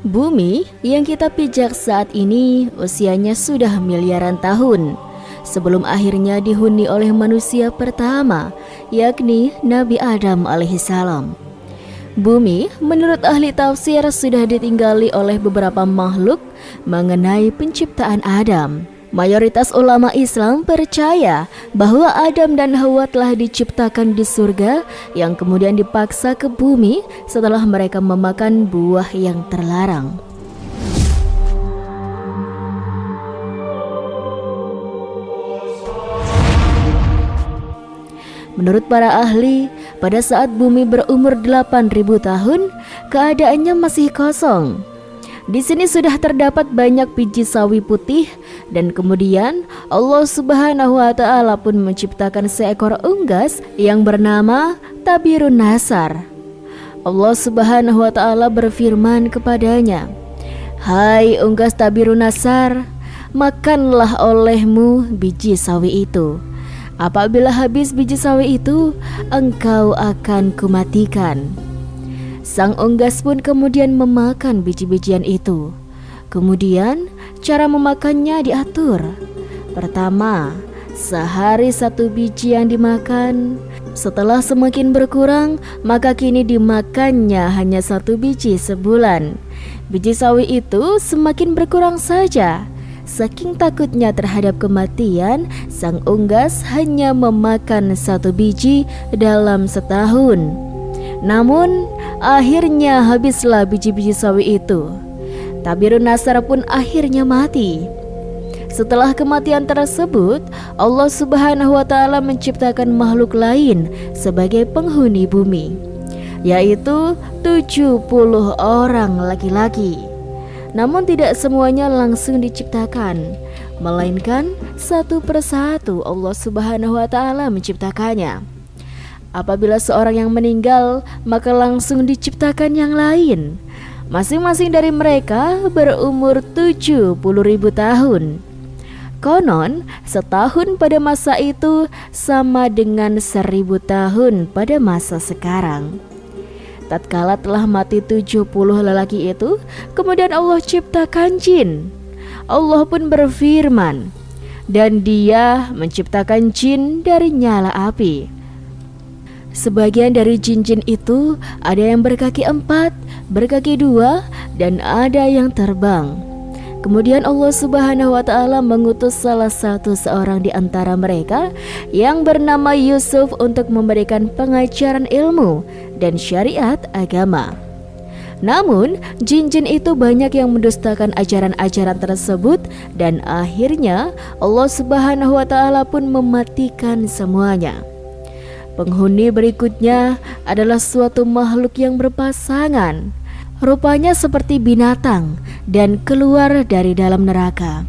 Bumi yang kita pijak saat ini usianya sudah miliaran tahun sebelum akhirnya dihuni oleh manusia pertama, yakni Nabi Adam alaihissalam. Bumi menurut ahli tafsir sudah ditinggali oleh beberapa makhluk mengenai penciptaan Adam. Mayoritas ulama Islam percaya bahwa Adam dan Hawa telah diciptakan di surga yang kemudian dipaksa ke bumi setelah mereka memakan buah yang terlarang. Menurut para ahli, pada saat bumi berumur 8.000 tahun, keadaannya masih kosong. Di sini sudah terdapat banyak biji sawi putih dan kemudian Allah Subhanahu wa taala pun menciptakan seekor unggas yang bernama Tabirun Nasar. Allah Subhanahu wa taala berfirman kepadanya, "Hai unggas Tabirun Nasar, makanlah olehmu biji sawi itu. Apabila habis biji sawi itu, engkau akan kumatikan." Sang unggas pun kemudian memakan biji-bijian itu. Kemudian cara memakannya diatur. Pertama, sehari 1 biji yang dimakan. Setelah semakin berkurang, maka kini dimakannya hanya 1 biji sebulan. Biji sawi itu semakin berkurang saja. Saking takutnya terhadap kematian, sang unggas hanya memakan 1 biji dalam setahun. Namun akhirnya habislah biji-biji sawi itu. Tabirun Nasar pun akhirnya mati. Setelah kematian tersebut, Allah Subhanahu wa taala menciptakan makhluk lain sebagai penghuni bumi, yaitu 70 orang laki-laki. Namun tidak semuanya langsung diciptakan, melainkan satu persatu Allah Subhanahu wa taala menciptakannya. Apabila seorang yang meninggal, maka langsung diciptakan yang lain. Masing-masing dari mereka berumur 70.000 tahun. Konon, setahun pada masa itu sama dengan 1.000 tahun pada masa sekarang. Tatkala telah mati 70 lelaki itu, kemudian Allah ciptakan jin. Allah pun berfirman, "Dan Dia menciptakan jin dari nyala api." Sebagian dari jin-jin itu ada yang berkaki 4, berkaki 2, dan ada yang terbang. Kemudian Allah Subhanahu wa taala mengutus salah satu seorang di antara mereka yang bernama Yusuf untuk memberikan pengajaran ilmu dan syariat agama. Namun, jin-jin itu banyak yang mendustakan ajaran-ajaran tersebut dan akhirnya Allah Subhanahu wa taala pun mematikan semuanya. Penghuni berikutnya adalah suatu makhluk yang berpasangan. Rupanya seperti binatang dan keluar dari dalam neraka.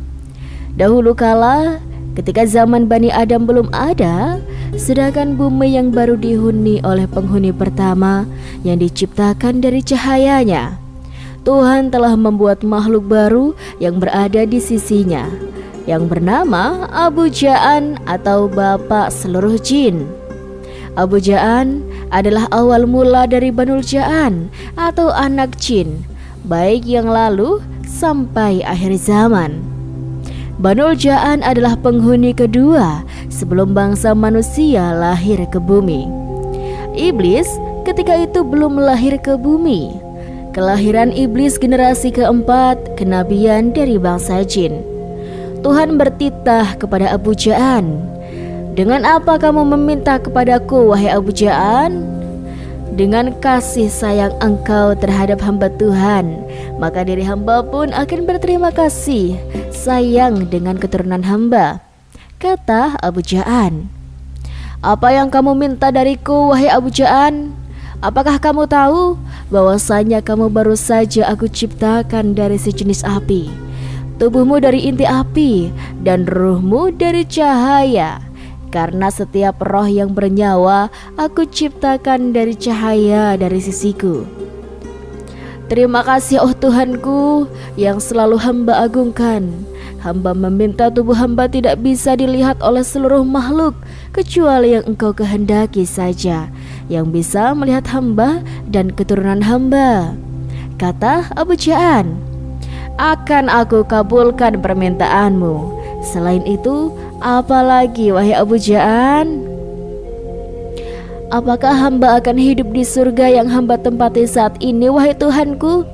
Dahulu kala, ketika zaman Bani Adam belum ada, sedangkan bumi yang baru dihuni oleh penghuni pertama yang diciptakan dari cahayanya, Tuhan telah membuat makhluk baru yang berada di sisinya, yang bernama Abu Ja'an atau Bapak Seluruh Jin. Abu Ja'an adalah awal mula dari Banul Ja'an atau anak jin, baik yang lalu sampai akhir zaman. Banul Ja'an adalah penghuni kedua sebelum bangsa manusia lahir ke bumi. Iblis ketika itu belum lahir ke bumi. Kelahiran iblis generasi keempat kenabian dari bangsa jin. Tuhan bertitah kepada Abu Ja'an, "Dengan apa kamu meminta kepadaku, wahai Abu Ja'an? Dengan kasih sayang engkau terhadap hamba Tuhan, maka diri hamba pun akan berterima kasih sayang dengan keturunan hamba," kata Abu Ja'an. "Apa yang kamu minta dariku, wahai Abu Ja'an? Apakah kamu tahu bahwasanya kamu baru saja aku ciptakan dari sejenis api, tubuhmu dari inti api, dan ruhmu dari cahaya? Karena setiap roh yang bernyawa aku ciptakan dari cahaya dari sisiku. Terima kasih oh Tuhanku yang selalu hamba agungkan. Hamba meminta tubuh hamba tidak bisa dilihat oleh seluruh makhluk kecuali yang engkau kehendaki saja, yang bisa melihat hamba dan keturunan hamba. kata Abu Ja'an. "Akan aku kabulkan permintaanmu. Selain itu, apalagi wahai Abu Ja'an? Apakah hamba akan hidup di surga yang hamba tempati saat ini, wahai Tuhanku?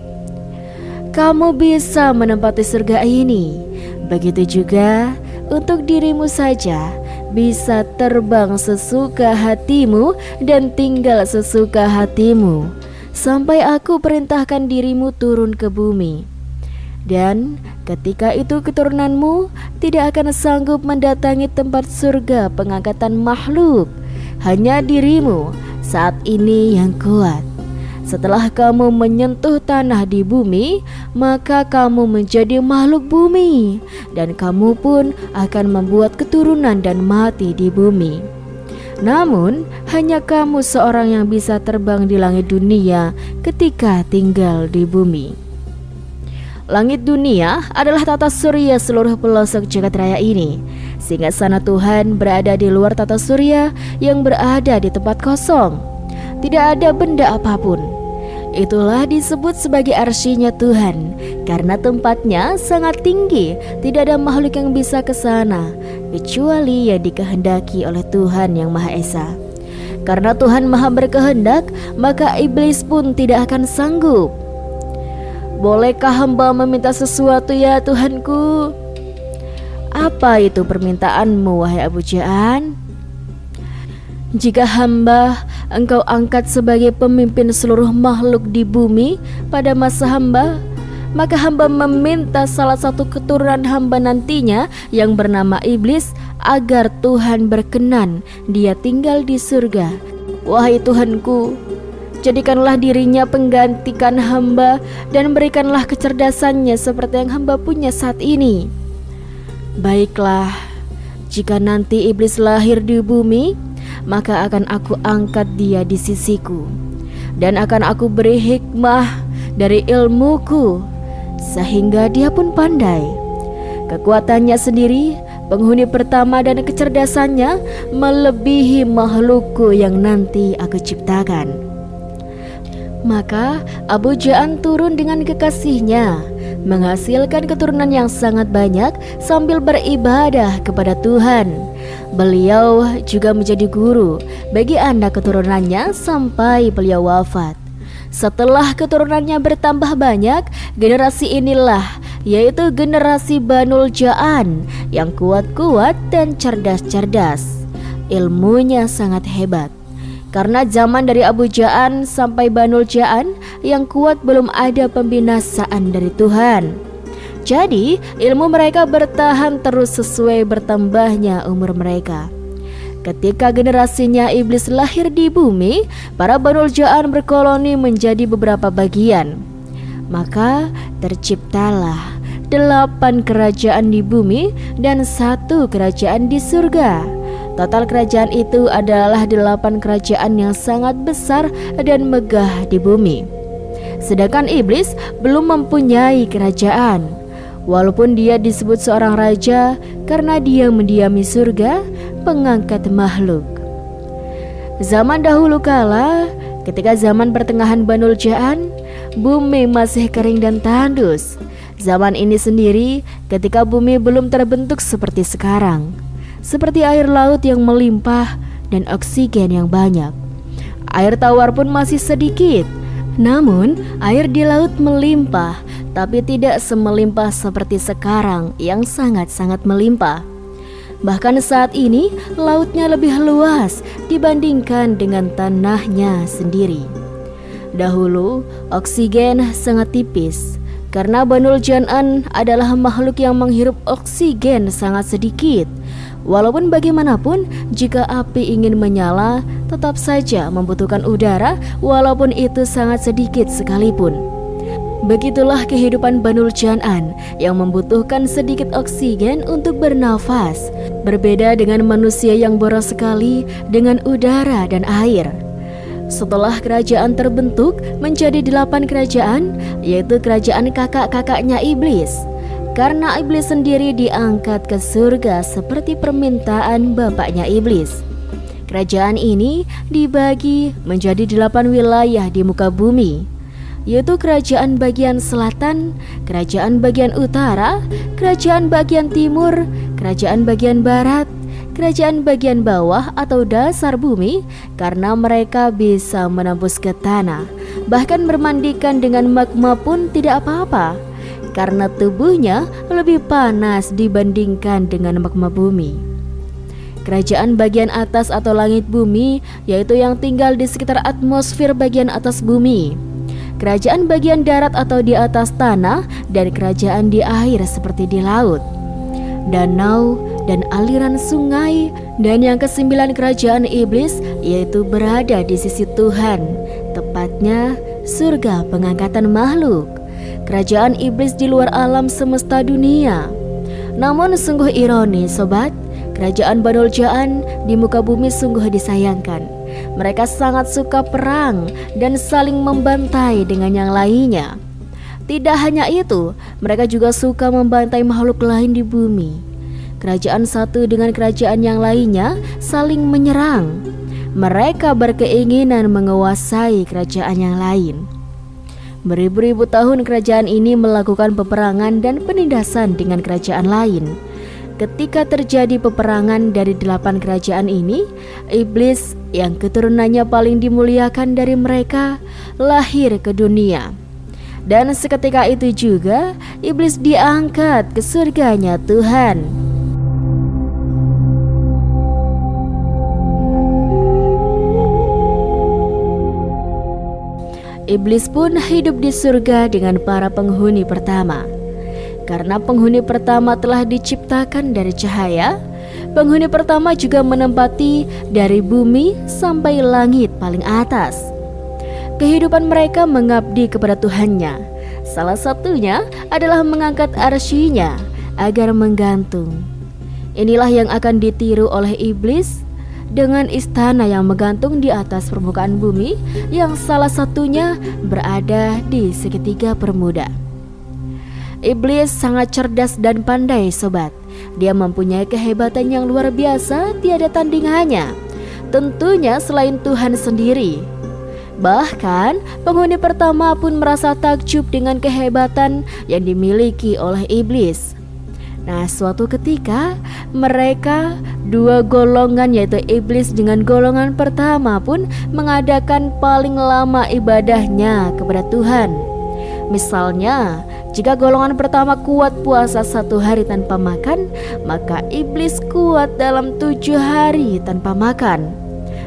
Kamu bisa menempati surga ini. Begitu juga untuk dirimu saja, bisa terbang sesuka hatimu dan tinggal sesuka hatimu, sampai aku perintahkan dirimu turun ke bumi. Dan ketika itu keturunanmu tidak akan sanggup mendatangi tempat surga pengangkatan makhluk. Hanya dirimu saat ini yang kuat. Setelah kamu menyentuh tanah di bumi, maka kamu menjadi makhluk bumi, dan kamu pun akan membuat keturunan dan mati di bumi. Namun hanya kamu seorang yang bisa terbang di langit dunia ketika tinggal di bumi." Langit dunia adalah tata surya seluruh pelosok jagat raya ini. Singgasana Tuhan berada di luar tata surya yang berada di tempat kosong. Tidak ada benda apapun. Itulah disebut sebagai arsy-Nya Tuhan, karena tempatnya sangat tinggi. Tidak ada makhluk yang bisa ke sana kecuali yang dikehendaki oleh Tuhan yang Maha Esa. Karena Tuhan Maha berkehendak, maka iblis pun tidak akan sanggup. "Bolehkah hamba meminta sesuatu ya Tuhanku?" "Apa itu permintaanmu wahai Abu Ja'an?" "Jika hamba engkau angkat sebagai pemimpin seluruh makhluk di bumi pada masa hamba, maka hamba meminta salah satu keturunan hamba nantinya yang bernama iblis agar Tuhan berkenan dia tinggal di surga. Wahai Tuhanku, jadikanlah dirinya penggantikan hamba dan berikanlah kecerdasannya seperti yang hamba punya saat ini." "Baiklah, jika nanti iblis lahir di bumi, maka akan aku angkat dia di sisiku, dan akan aku beri hikmah dari ilmuku, sehingga dia pun pandai. Kekuatannya sendiri, penghuni pertama dan kecerdasannya melebihi makhlukku yang nanti aku ciptakan." Maka Abu Ja'an turun dengan kekasihnya, menghasilkan keturunan yang sangat banyak sambil beribadah kepada Tuhan. Beliau juga menjadi guru bagi anak keturunannya sampai beliau wafat. Setelah keturunannya bertambah banyak, generasi inilah yaitu generasi Banul Ja'an yang kuat-kuat dan cerdas-cerdas. Ilmunya sangat hebat. Karena zaman dari Abu Ja'an sampai Banul Ja'an yang kuat belum ada pembinasaan dari Tuhan. Jadi ilmu mereka bertahan terus sesuai bertambahnya umur mereka. Ketika generasinya iblis lahir di bumi, para Banul Ja'an berkoloni menjadi beberapa bagian. Maka terciptalah 8 kerajaan di bumi dan 1 kerajaan di surga. Total kerajaan itu adalah 8 kerajaan yang sangat besar dan megah di bumi. Sedangkan iblis belum mempunyai kerajaan. Walaupun dia disebut seorang raja karena dia mendiami surga, pengangkat makhluk. Zaman dahulu kala, ketika zaman pertengahan Banul Ja'an, bumi masih kering dan tandus. Zaman ini sendiri ketika bumi belum terbentuk seperti sekarang, seperti air laut yang melimpah dan oksigen yang banyak. Air tawar pun masih sedikit. Namun air di laut melimpah, tapi tidak semelimpah seperti sekarang yang sangat-sangat melimpah. Bahkan saat ini lautnya lebih luas dibandingkan dengan tanahnya sendiri. Dahulu oksigen sangat tipis, karena Banul Ja'an adalah makhluk yang menghirup oksigen sangat sedikit. Walaupun bagaimanapun, jika api ingin menyala, tetap saja membutuhkan udara, walaupun itu sangat sedikit sekalipun. Begitulah kehidupan Banul Ja'an yang membutuhkan sedikit oksigen untuk bernafas. Berbeda dengan manusia yang boros sekali dengan udara dan air. Setelah kerajaan terbentuk menjadi 8 kerajaan, yaitu kerajaan kakak-kakaknya iblis. Karena iblis sendiri diangkat ke surga seperti permintaan bapaknya iblis. Kerajaan ini dibagi menjadi 8 wilayah di muka bumi. yaitu kerajaan bagian selatan, kerajaan bagian utara, kerajaan bagian timur, kerajaan bagian barat, kerajaan bagian bawah atau dasar bumi, karena mereka bisa menembus ke tanah. Bahkan bermandikan dengan magma pun tidak apa-apa, karena tubuhnya lebih panas dibandingkan dengan magma bumi. Kerajaan bagian atas atau langit bumi, yaitu yang tinggal di sekitar atmosfer bagian atas bumi. Kerajaan bagian darat atau di atas tanah, dan kerajaan di air seperti di laut, danau, dan aliran sungai. Dan yang kesembilan kerajaan iblis, yaitu berada di sisi Tuhan, tepatnya surga pengangkatan makhluk. Kerajaan iblis di luar alam semesta dunia. Namun sungguh ironis sobat, kerajaan Banul Jaan di muka bumi sungguh disayangkan. Mereka sangat suka perang dan saling membantai dengan yang lainnya. Tidak hanya itu, mereka juga suka membantai makhluk lain di bumi. Kerajaan satu dengan kerajaan yang lainnya saling menyerang. Mereka berkeinginan menguasai kerajaan yang lain. Beribu-ribu tahun kerajaan ini melakukan peperangan dan penindasan dengan kerajaan lain. Ketika terjadi peperangan dari 8 kerajaan ini, iblis yang keturunannya paling dimuliakan dari mereka lahir ke dunia. Dan seketika itu juga iblis diangkat ke surganya Tuhan. Iblis pun hidup di surga dengan para penghuni pertama. Karena penghuni pertama telah diciptakan dari cahaya, penghuni pertama juga menempati dari bumi sampai langit paling atas. Kehidupan mereka mengabdi kepada Tuhannya. Salah satunya adalah mengangkat arsy-Nya agar menggantung. Inilah yang akan ditiru oleh iblis dengan istana yang menggantung di atas permukaan bumi, yang salah satunya berada di segitiga bermuda. Iblis sangat cerdas dan pandai sobat. Dia mempunyai kehebatan yang luar biasa, tiada tandingannya. Tentunya selain Tuhan sendiri. Bahkan penghuni pertama pun merasa takjub dengan kehebatan yang dimiliki oleh iblis. Nah, suatu ketika mereka dua golongan, yaitu iblis dengan golongan pertama, pun mengadakan paling lama ibadahnya kepada Tuhan. Misalnya, jika golongan pertama kuat puasa 1 hari tanpa makan, maka iblis kuat dalam 7 hari tanpa makan.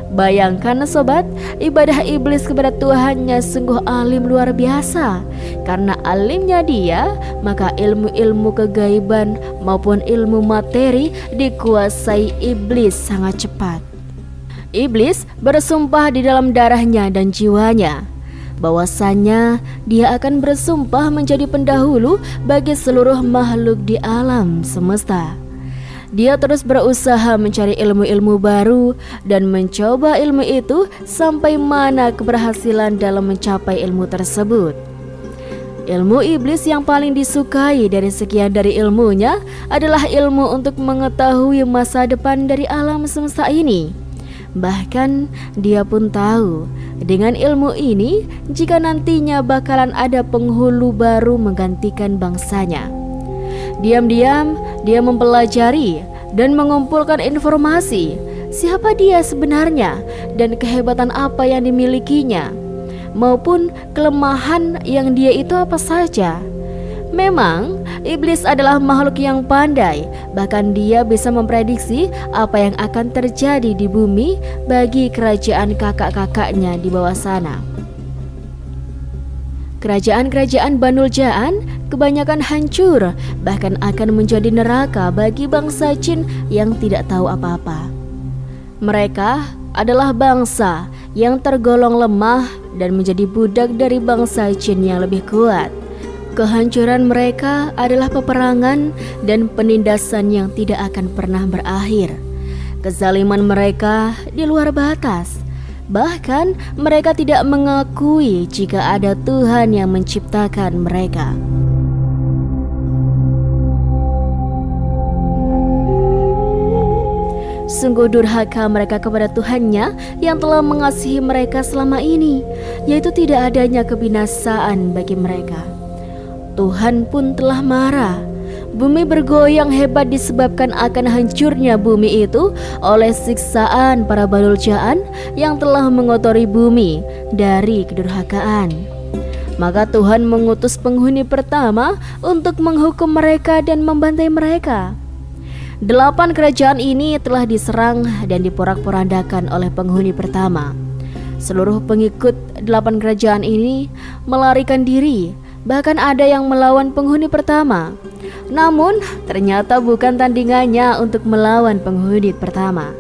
Bayangkan sobat, ibadah iblis kepada Tuhannya sungguh alim luar biasa. Karena alimnya dia, maka ilmu-ilmu kegaiban maupun ilmu materi dikuasai iblis sangat cepat. Iblis bersumpah di dalam darahnya dan jiwanya bahwasanya dia akan bersumpah menjadi pendahulu bagi seluruh makhluk di alam semesta. Dia terus berusaha mencari ilmu-ilmu baru dan mencoba ilmu itu sampai mana keberhasilan dalam mencapai ilmu tersebut. Ilmu iblis yang paling disukai dari sekian dari ilmunya adalah ilmu untuk mengetahui masa depan dari alam semesta ini. Bahkan dia pun tahu dengan ilmu ini jika nantinya bakalan ada penghulu baru menggantikan bangsanya. Diam-diam dia mempelajari dan mengumpulkan informasi siapa dia sebenarnya dan kehebatan apa yang dimilikinya, maupun kelemahan yang dia itu apa saja. Memang iblis adalah makhluk yang pandai, bahkan dia bisa memprediksi apa yang akan terjadi di bumi bagi kerajaan kakak-kakaknya di bawah sana. Kerajaan-kerajaan Banul Jaan kebanyakan hancur, bahkan akan menjadi neraka bagi bangsa jin yang tidak tahu apa-apa. Mereka adalah bangsa yang tergolong lemah dan menjadi budak dari bangsa jin yang lebih kuat. Kehancuran mereka adalah peperangan dan penindasan yang tidak akan pernah berakhir. Kezaliman mereka di luar batas. Bahkan mereka tidak mengakui jika ada Tuhan yang menciptakan mereka. Sungguh durhaka mereka kepada Tuhannya yang telah mengasihi mereka selama ini, yaitu tidak adanya kebinasaan bagi mereka. Tuhan pun telah marah. Bumi bergoyang hebat disebabkan akan hancurnya bumi itu oleh siksaan para Banul Jaan yang telah mengotori bumi dari kedurhakaan. Maka Tuhan mengutus penghuni pertama untuk menghukum mereka dan membantai mereka. 8 kerajaan ini telah diserang dan diporak-porandakan oleh penghuni pertama. Seluruh pengikut 8 kerajaan ini melarikan diri, bahkan ada yang melawan penghuni pertama. Namun ternyata bukan tandingannya untuk melawan penghuni pertama.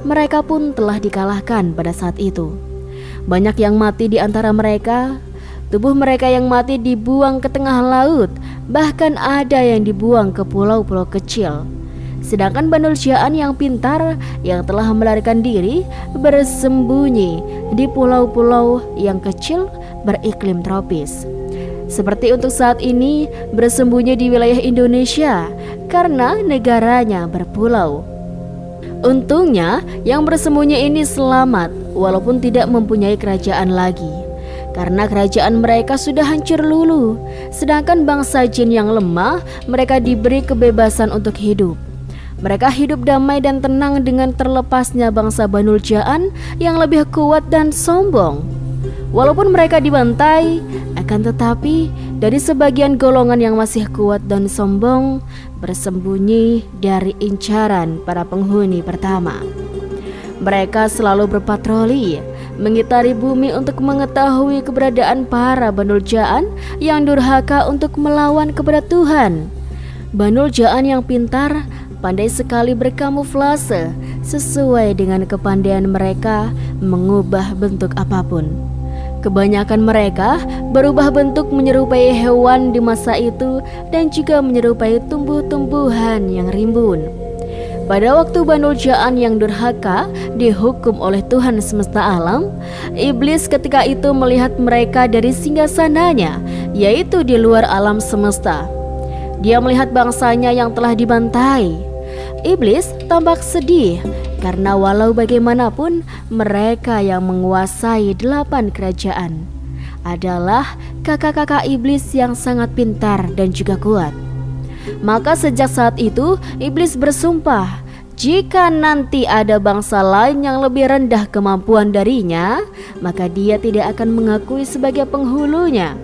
Mereka pun telah dikalahkan pada saat itu. Banyak yang mati di antara mereka. Tubuh mereka yang mati dibuang ke tengah laut, bahkan ada yang dibuang ke pulau-pulau kecil. Sedangkan Banul Jaan yang pintar yang telah melarikan diri bersembunyi di pulau-pulau yang kecil beriklim tropis. Seperti untuk saat ini bersembunyi di wilayah Indonesia karena negaranya berpulau. Untungnya yang bersembunyi ini selamat walaupun tidak mempunyai kerajaan lagi, karena kerajaan mereka sudah hancur luluh. Sedangkan bangsa jin yang lemah mereka diberi kebebasan untuk hidup. Mereka hidup damai dan tenang dengan terlepasnya bangsa Banul Jaan yang lebih kuat dan sombong. Walaupun mereka dibantai, akan tetapi dari sebagian golongan yang masih kuat dan sombong bersembunyi dari incaran para penghuni pertama. Mereka selalu berpatroli, mengitari bumi untuk mengetahui keberadaan para Banul Jaan yang durhaka untuk melawan kepada Tuhan. Banul Jaan yang pintar pandai sekali berkamuflase sesuai dengan kepandaian mereka mengubah bentuk apapun. Kebanyakan mereka berubah bentuk menyerupai hewan di masa itu dan juga menyerupai tumbuh-tumbuhan yang rimbun. Pada waktu Banul Jaan yang durhaka dihukum oleh Tuhan semesta alam, iblis ketika itu melihat mereka dari singgasananya, yaitu di luar alam semesta. Dia melihat bangsanya yang telah dibantai. Iblis tampak sedih karena walau bagaimanapun mereka yang menguasai 8 kerajaan adalah kakak-kakak iblis yang sangat pintar dan juga kuat. Maka sejak saat itu iblis bersumpah, jika nanti ada bangsa lain yang lebih rendah kemampuan darinya, maka dia tidak akan mengakui sebagai penghulunya.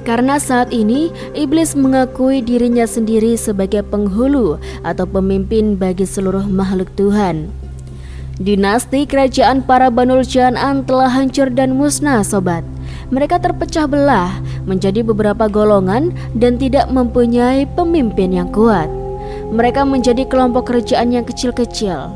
Karena saat ini iblis mengakui dirinya sendiri sebagai penghulu atau pemimpin bagi seluruh makhluk Tuhan. Dinasti kerajaan para Banul Jaan telah hancur dan musnah, sobat. Mereka terpecah belah menjadi beberapa golongan dan tidak mempunyai pemimpin yang kuat. Mereka menjadi kelompok kerajaan yang kecil-kecil.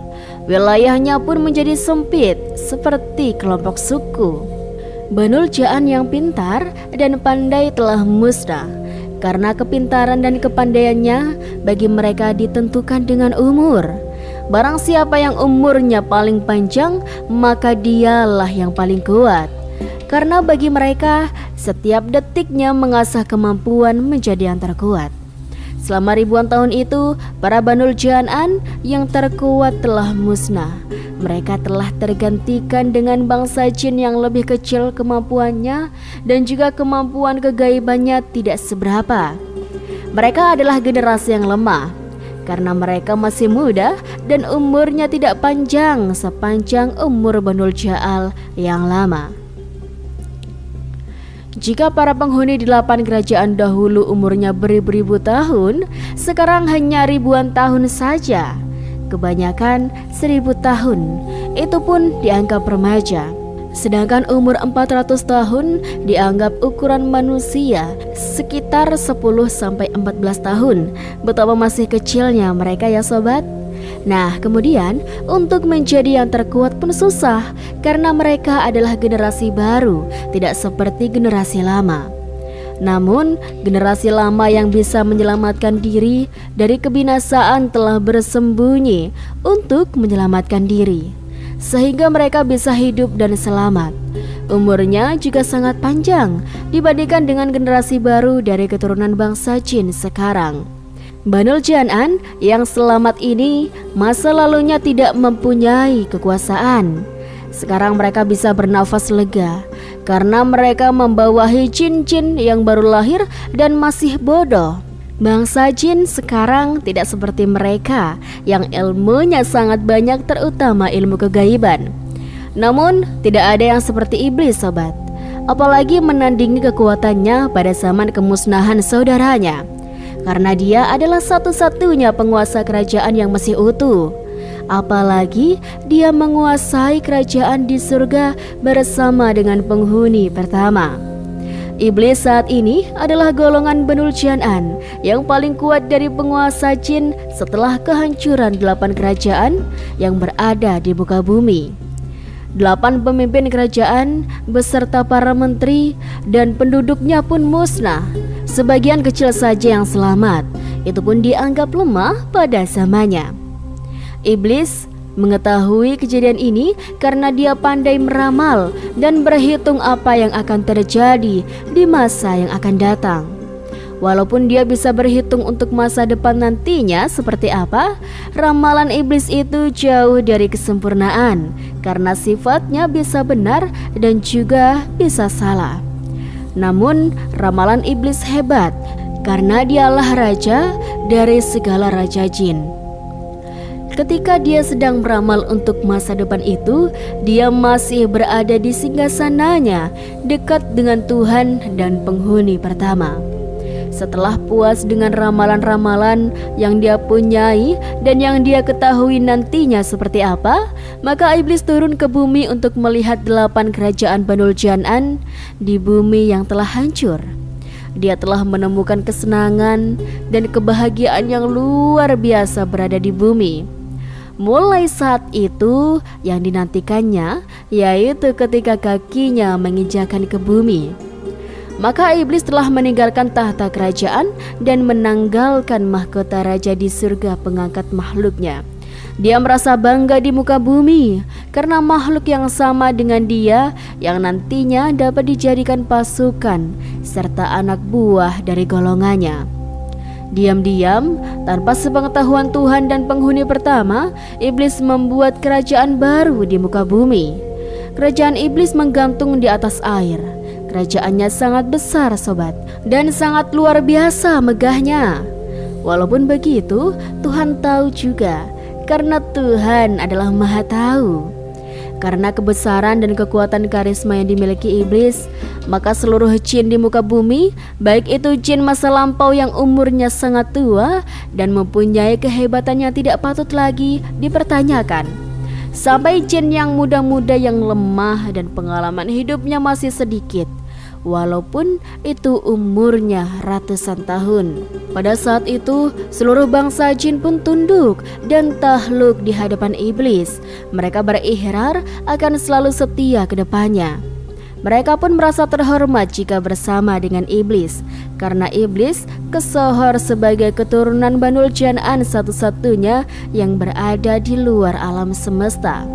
Wilayahnya pun menjadi sempit seperti kelompok suku. Banul Jaan yang pintar dan pandai telah musnah. Karena kepintaran dan kepandaiannya bagi mereka ditentukan dengan umur. Barang siapa yang umurnya paling panjang, maka dialah yang paling kuat. Karena bagi mereka, setiap detiknya mengasah kemampuan menjadi yang terkuat. Selama ribuan tahun itu, para Banul Jaan yang terkuat telah musnah. Mereka telah tergantikan dengan bangsa jin yang lebih kecil kemampuannya dan juga kemampuan kegaibannya tidak seberapa. Mereka adalah generasi yang lemah karena mereka masih muda dan umurnya tidak panjang sepanjang umur Banul Jaan yang lama. Jika para penghuni 8 kerajaan dahulu umurnya beribu-ribu tahun, sekarang hanya ribuan tahun saja. Kebanyakan 1000 tahun, itu pun dianggap remaja. Sedangkan umur 400 tahun dianggap ukuran manusia sekitar 10-14 tahun. Betapa masih kecilnya mereka ya sobat. Nah, kemudian untuk menjadi yang terkuat pun susah karena mereka adalah generasi baru, tidak seperti generasi lama. Namun, generasi lama yang bisa menyelamatkan diri dari kebinasaan telah bersembunyi untuk menyelamatkan diri, sehingga mereka bisa hidup dan selamat. Umurnya juga sangat panjang dibandingkan dengan generasi baru dari keturunan bangsa jin sekarang. Banul Jan'an yang selamat ini masa lalunya tidak mempunyai kekuasaan. Sekarang mereka bisa bernafas lega karena mereka membawahi jin-jin yang baru lahir dan masih bodoh. Bangsa jin sekarang tidak seperti mereka yang ilmunya sangat banyak, terutama ilmu kegaiban. Namun tidak ada yang seperti iblis, sobat. Apalagi menandingi kekuatannya pada zaman kemusnahan saudaranya, karena dia adalah satu-satunya penguasa kerajaan yang masih utuh. Apalagi dia menguasai kerajaan di surga bersama dengan penghuni pertama. Iblis saat ini adalah golongan Banul Jan'an yang paling kuat dari penguasa jin setelah kehancuran 8 kerajaan yang berada di muka bumi. 8 pemimpin kerajaan beserta para menteri dan penduduknya pun musnah. Sebagian kecil saja yang selamat, itu pun dianggap lemah pada zamannya. Iblis mengetahui kejadian ini karena dia pandai meramal dan berhitung apa yang akan terjadi di masa yang akan datang. Walaupun dia bisa berhitung untuk masa depan nantinya seperti apa, ramalan iblis itu jauh dari kesempurnaan karena sifatnya bisa benar dan juga bisa salah. Namun ramalan iblis hebat karena dialah raja dari segala raja jin. Ketika dia sedang beramal untuk masa depan itu, dia masih berada di singgasananya dekat dengan Tuhan dan penghuni pertama. Setelah puas dengan ramalan-ramalan yang dia punyai dan yang dia ketahui nantinya seperti apa, maka iblis turun ke bumi untuk melihat 8 kerajaan Banul Jan'an di bumi yang telah hancur. Dia telah menemukan kesenangan dan kebahagiaan yang luar biasa berada di bumi. Mulai saat itu yang dinantikannya yaitu ketika kakinya menginjakan ke bumi. Maka iblis telah meninggalkan tahta kerajaan dan menanggalkan mahkota raja di surga pengangkat makhluknya. Dia merasa bangga di muka bumi karena makhluk yang sama dengan dia yang nantinya dapat dijadikan pasukan serta anak buah dari golongannya. Diam-diam, tanpa sepengetahuan Tuhan dan penghuni pertama, iblis membuat kerajaan baru di muka bumi. Kerajaan iblis menggantung di atas air. Kerajaannya sangat besar, sobat, dan sangat luar biasa megahnya. Walaupun begitu, Tuhan tahu juga, karena Tuhan adalah Maha Tahu. Karena kebesaran dan kekuatan karisma yang dimiliki iblis, maka seluruh jin di muka bumi, baik itu jin masa lampau yang umurnya sangat tua dan mempunyai kehebatan yang tidak patut lagi dipertanyakan, sampai jin yang muda-muda yang lemah dan pengalaman hidupnya masih sedikit, walaupun itu umurnya ratusan tahun. Pada saat itu, seluruh bangsa jin pun tunduk dan takluk di hadapan iblis. Mereka berikrar akan selalu setia ke depannya. Mereka pun merasa terhormat jika bersama dengan iblis, karena iblis kesohor sebagai keturunan Banul Jan'an satu-satunya yang berada di luar alam semesta.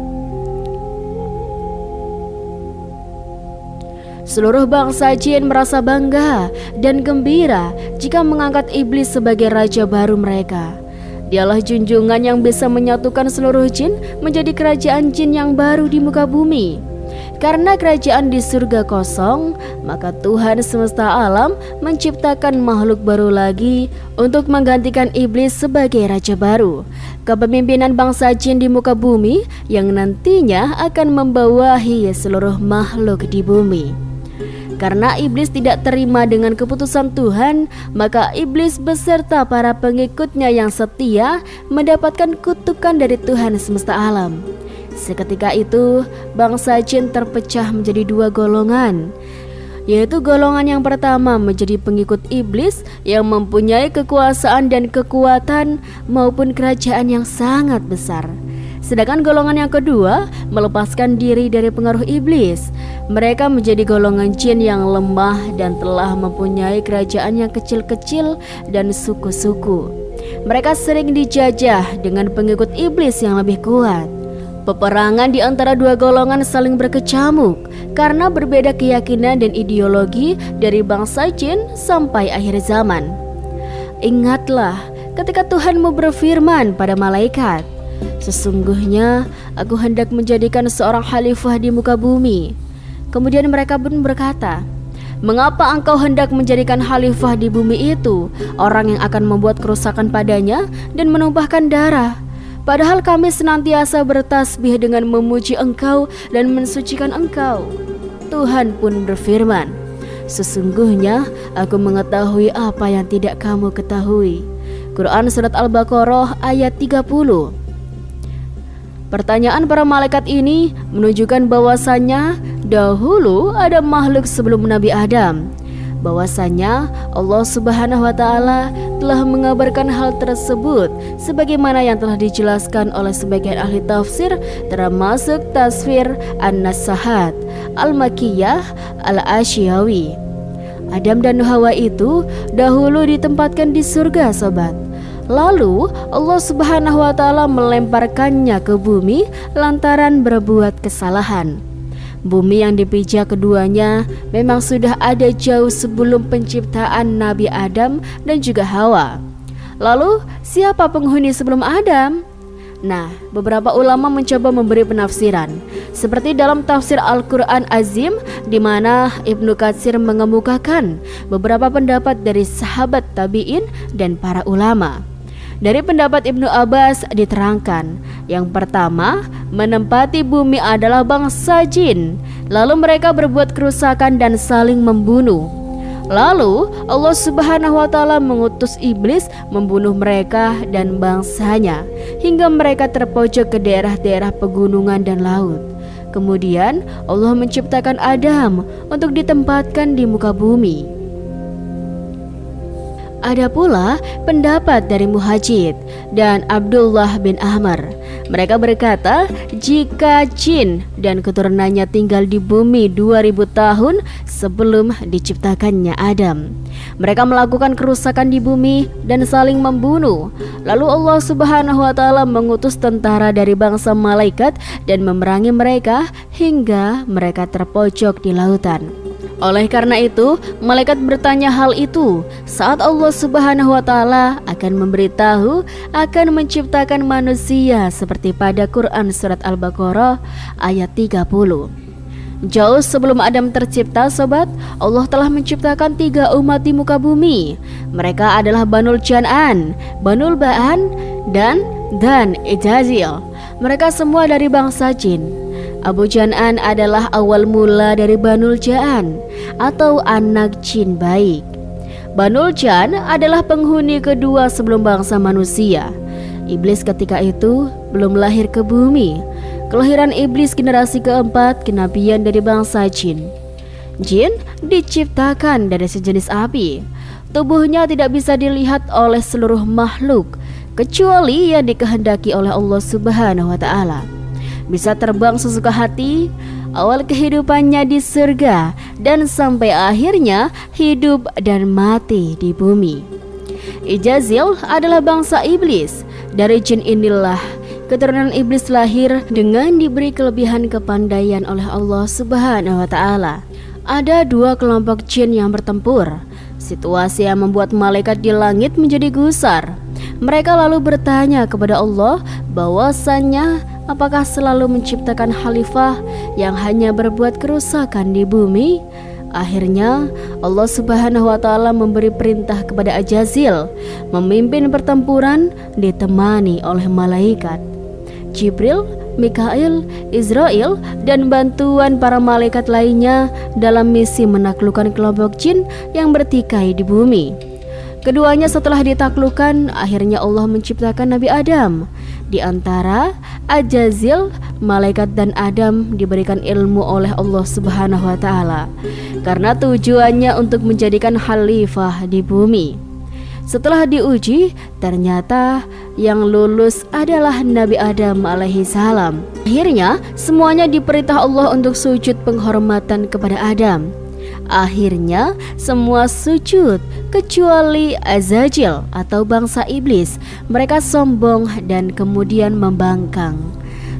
Seluruh bangsa jin merasa bangga dan gembira jika mengangkat iblis sebagai raja baru mereka. Dialah junjungan yang bisa menyatukan seluruh jin menjadi kerajaan jin yang baru di muka bumi. Karena kerajaan di surga kosong, maka Tuhan semesta alam menciptakan makhluk baru lagi untuk menggantikan iblis sebagai raja baru, kepemimpinan bangsa jin di muka bumi yang nantinya akan membawahi seluruh makhluk di bumi. Karena iblis tidak terima dengan keputusan Tuhan, maka iblis beserta para pengikutnya yang setia mendapatkan kutukan dari Tuhan semesta alam. Seketika itu, bangsa jin terpecah menjadi 2 golongan, yaitu golongan yang pertama menjadi pengikut iblis yang mempunyai kekuasaan dan kekuatan maupun kerajaan yang sangat besar. Sedangkan golongan yang kedua melepaskan diri dari pengaruh iblis. Mereka menjadi golongan jin yang lemah dan telah mempunyai kerajaan yang kecil-kecil dan suku-suku. Mereka sering dijajah dengan pengikut iblis yang lebih kuat. Peperangan di antara 2 golongan saling berkecamuk karena berbeda keyakinan dan ideologi dari bangsa jin sampai akhir zaman. Ingatlah, ketika Tuhanmu berfirman pada malaikat, "Sesungguhnya aku hendak menjadikan seorang khalifah di muka bumi." Kemudian mereka pun berkata, "Mengapa engkau hendak menjadikan khalifah di bumi itu orang yang akan membuat kerusakan padanya dan menumpahkan darah? Padahal kami senantiasa bertasbih dengan memuji engkau dan mensucikan engkau." Tuhan pun berfirman, "Sesungguhnya aku mengetahui apa yang tidak kamu ketahui." Quran Surat Al-Baqarah ayat 30. Pertanyaan para malaikat ini menunjukkan bahwasannya dahulu ada makhluk sebelum Nabi Adam. Bahwasanya Allah Subhanahu wa Ta'ala telah mengabarkan hal tersebut sebagaimana yang telah dijelaskan oleh sebagian ahli tafsir, termasuk Tafsir An-Nasahat, Al-Makkiyah, Al-Asyawi. Adam dan Hawa itu dahulu ditempatkan di surga, sobat. Lalu Allah Subhanahu wa Ta'ala melemparkannya ke bumi lantaran berbuat kesalahan. Bumi yang dipijak keduanya memang sudah ada jauh sebelum penciptaan Nabi Adam dan juga Hawa. Lalu siapa penghuni sebelum Adam? Nah, beberapa ulama mencoba memberi penafsiran, seperti dalam tafsir Al-Quran Azim, di mana Ibnu Katsir mengemukakan beberapa pendapat dari sahabat tabi'in dan para ulama. Dari pendapat Ibnu Abbas diterangkan, yang pertama, menempati bumi adalah bangsa jin, lalu mereka berbuat kerusakan dan saling membunuh. Lalu Allah Subhanahu wa Ta'ala mengutus iblis membunuh mereka dan bangsanya hingga mereka terpojok ke daerah-daerah pegunungan dan laut. Kemudian Allah menciptakan Adam untuk ditempatkan di muka bumi. Ada pula pendapat dari Muhajid dan Abdullah bin Ahmar. Mereka berkata, jika jin dan keturunannya tinggal di bumi 2000 tahun sebelum diciptakannya Adam, mereka melakukan kerusakan di bumi dan saling membunuh. Lalu Allah Subhanahu wa Ta'ala mengutus tentara dari bangsa malaikat dan memerangi mereka hingga mereka terpojok di lautan. Oleh karena itu, malaikat bertanya hal itu saat Allah Subhanahu wa Ta'ala akan memberitahu akan menciptakan manusia seperti pada Quran Surat Al-Baqarah ayat 30. Jauh sebelum Adam tercipta, sobat, Allah telah menciptakan 3 umat di muka bumi. Mereka adalah Banul Jan'an, Banul Ba'an, dan Ijazil. Mereka semua dari bangsa jin. Abu Jan'an adalah awal mula dari Banul Ja'an atau anak jin baik. Banul Jan adalah penghuni kedua sebelum bangsa manusia. Iblis ketika itu belum lahir ke bumi. Kelahiran iblis generasi keempat kenabian dari bangsa jin. Jin diciptakan dari sejenis api. Tubuhnya tidak bisa dilihat oleh seluruh makhluk kecuali yang dikehendaki oleh Allah Subhanahu wa Ta'ala. Bisa terbang sesuka hati, awal kehidupannya di surga dan sampai akhirnya hidup dan mati di bumi. Ijazil adalah bangsa iblis. Dari jin inilah keturunan iblis lahir dengan diberi kelebihan kepandaian oleh Allah Subhanahu wa Ta'ala. Ada 2 kelompok jin yang bertempur. Situasi yang membuat malaikat di langit menjadi gusar. Mereka lalu bertanya kepada Allah bahwasannya apakah selalu menciptakan khalifah yang hanya berbuat kerusakan di bumi? Akhirnya Allah Subhanahu wa Ta'ala memberi perintah kepada Ajazil memimpin pertempuran ditemani oleh malaikat Jibril, Mikail, Israel, dan bantuan para malaikat lainnya dalam misi menaklukkan kelompok jin yang bertikai di bumi. Keduanya setelah ditaklukkan, akhirnya Allah menciptakan Nabi Adam. Di antara Ajazil, malaikat dan Adam diberikan ilmu oleh Allah Subhanahu wa Ta'ala karena tujuannya untuk menjadikan khalifah di bumi. Setelah diuji, ternyata yang lulus adalah Nabi Adam alaihi salam. Akhirnya semuanya diperintah Allah untuk sujud penghormatan kepada Adam. Akhirnya semua sujud kecuali Azazil atau bangsa iblis. Mereka sombong dan kemudian membangkang.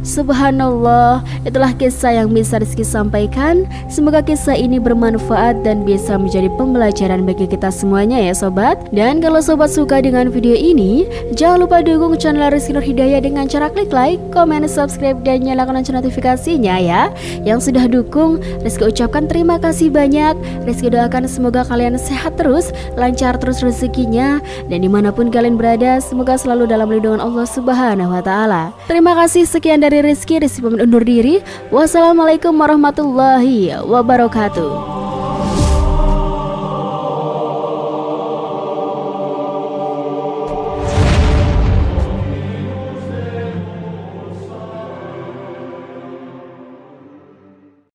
Subhanallah, itulah kisah yang bisa Rizky sampaikan. Semoga kisah ini bermanfaat dan bisa menjadi pembelajaran bagi kita semuanya ya sobat. Dan kalau sobat suka dengan video ini, jangan lupa dukung channel Rizky Nur Hidayah dengan cara klik like, komen, subscribe, dan nyalakan lonceng notifikasinya ya. Yang sudah dukung, Rizky ucapkan terima kasih banyak. Rizky doakan semoga kalian sehat terus, lancar terus rezekinya, dan dimanapun kalian berada, semoga selalu dalam lindungan Allah Subhanahu wa Ta'ala. Terima kasih, sekian dari Rizky pamit undur diri. Wassalamualaikum warahmatullahi wabarakatuh.